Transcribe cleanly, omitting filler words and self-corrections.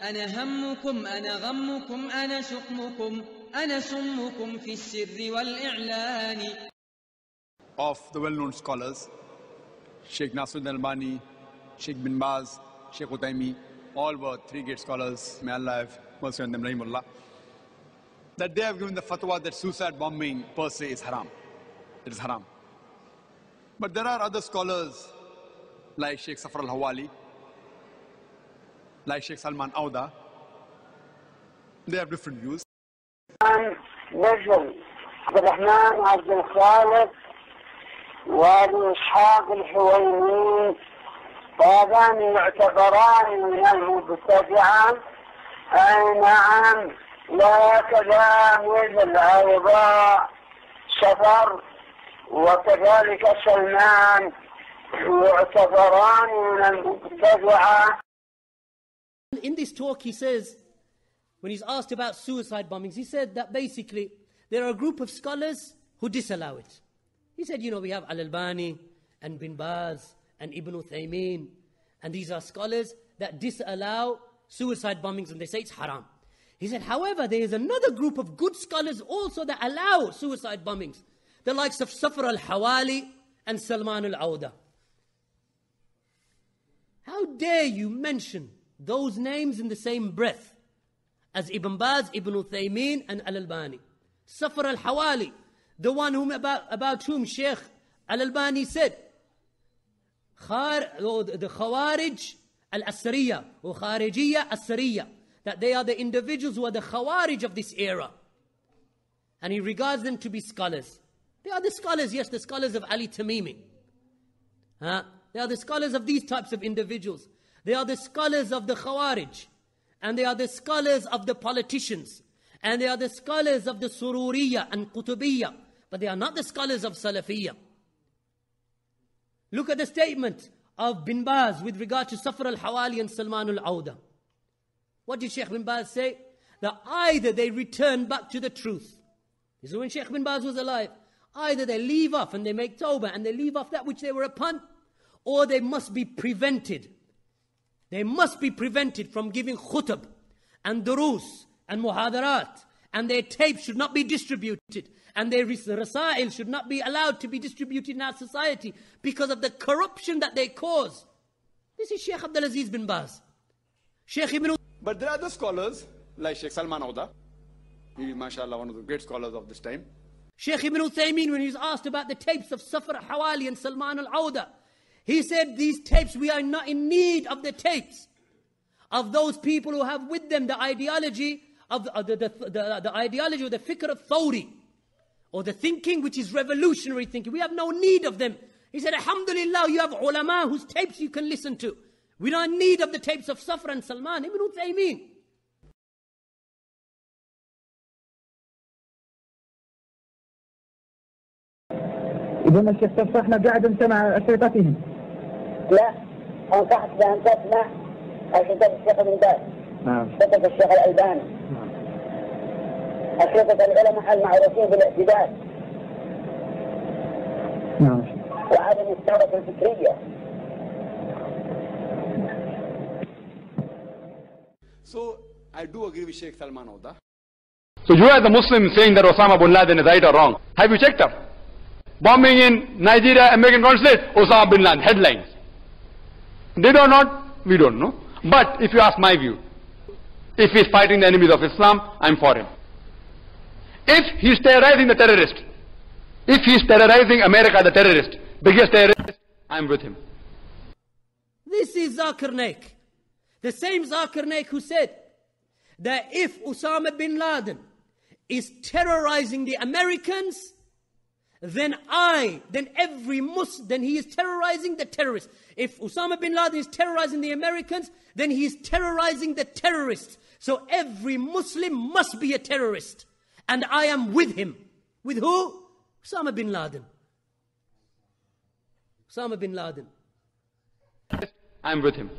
أنا همكم أنا غمكم أنا سقمكم أنا سمكم في السر والإعلان. Of the well-known scholars, Sheikh Nasruddin Albani, Sheikh bin Baz, Sheikh Uthaymeen, all were three great scholars, may Allah have mercy on them, rahimullah, that they have given the fatwa that suicide bombing per se is haram. It is haram. But there are other scholars like Sheikh Safar al-Hawali, like Sheikh Salman Auda. They have different views. نجم عبد الرحمن عبد الخالق وابن إسحاق الحويني، هذان يعتبران من المبتدعة. أي نعم، وهكذا مثل أيضا سفر وكذلك سلمان يعتبران من المبتدعة. In this talk he says, when he's asked about suicide bombings, he said that basically there are a group of scholars who disallow it. He said, we have Al-Albani and Bin Baz and Ibn Uthaymeen, and these are scholars that disallow suicide bombings and they say it's haram. He said, however, there is another group of good scholars also that allow suicide bombings, the likes of Safar al-Hawali and Salman al-Auda. How dare you mention those names in the same breath as Ibn Baz, Ibn Uthaymeen and Al-Albani. Safar al-Hawali, the one about whom Sheikh Al-Albani said, the Khawarij al-Asriya or Kharijiyya al-Asriya, that they are the individuals who are the Khawarij of this era. And he regards them to be scholars. They are the scholars, yes, the scholars of Ali Tamimi. They are the scholars of these types of individuals. They are the scholars of the Khawarij. And they are the scholars of the politicians. And they are the scholars of the Sururiyya and Qutubiyya. But they are not the scholars of Salafiyya. Look at the statement of Bin Baz with regard to Safar al-Hawali and Salman al-Auda. What did Sheikh Bin Baz say? That either they return back to the truth. This is when Sheikh Bin Baz was alive. Either they leave off and they make tawbah and they leave off that which they were upon, or they must be prevented. They must be prevented from giving khutb and durus and muhadarat, and their tapes should not be distributed, and their rasail should not be allowed to be distributed in our society because of the corruption that they cause. This is Sheikh Abdul Aziz bin Baz. Sheikh Ibn... But there are other scholars like Sheikh Salman Auda. He is, mashallah, one of the great scholars of this time. Sheikh Ibn Uthaymeen, when he was asked about the tapes of Safar al-Hawali and Salman al-Auda, he said, these tapes, we are not in need of the tapes of those people who have with them the ideology of the ideology or the fikr of Thawri, or the thinking which is revolutionary thinking. We have no need of them. He said, alhamdulillah, you have ulama whose tapes you can listen to. We don't need of the tapes of Safar and Salman. Ibn Uthaymeen. إذا الشيخ صفحنا قاعد نسمع أشرطتهم. لا، أنصحك بأن تسمع أشرطة الشيخ بن باز، أشرطة الشيخ الألباني، أشرطة العلماء المعروفين بالاعتدال وعدم الثورة الفكرية. So, I do agree with Sheikh Salman Auda. So you as a Muslim saying that Osama bin Laden is right or wrong, have you checked up? Bombing in Nigeria, American consulate, Osama bin Laden, headlines. Did or not? We don't know. But if you ask my view, if he's fighting the enemies of Islam, I'm for him. If he's terrorizing the terrorist, if he's terrorizing America, the terrorist, biggest terrorist, I'm with him. This is Zakir Naik. The same Zakir Naik who said that if Osama bin Laden is terrorizing the Americans, then he is terrorizing the terrorists. If Osama bin Laden is terrorizing the Americans, then he is terrorizing the terrorists. So every Muslim must be a terrorist. And I am with him. With who? Osama bin Laden. Osama bin Laden. I'm with him.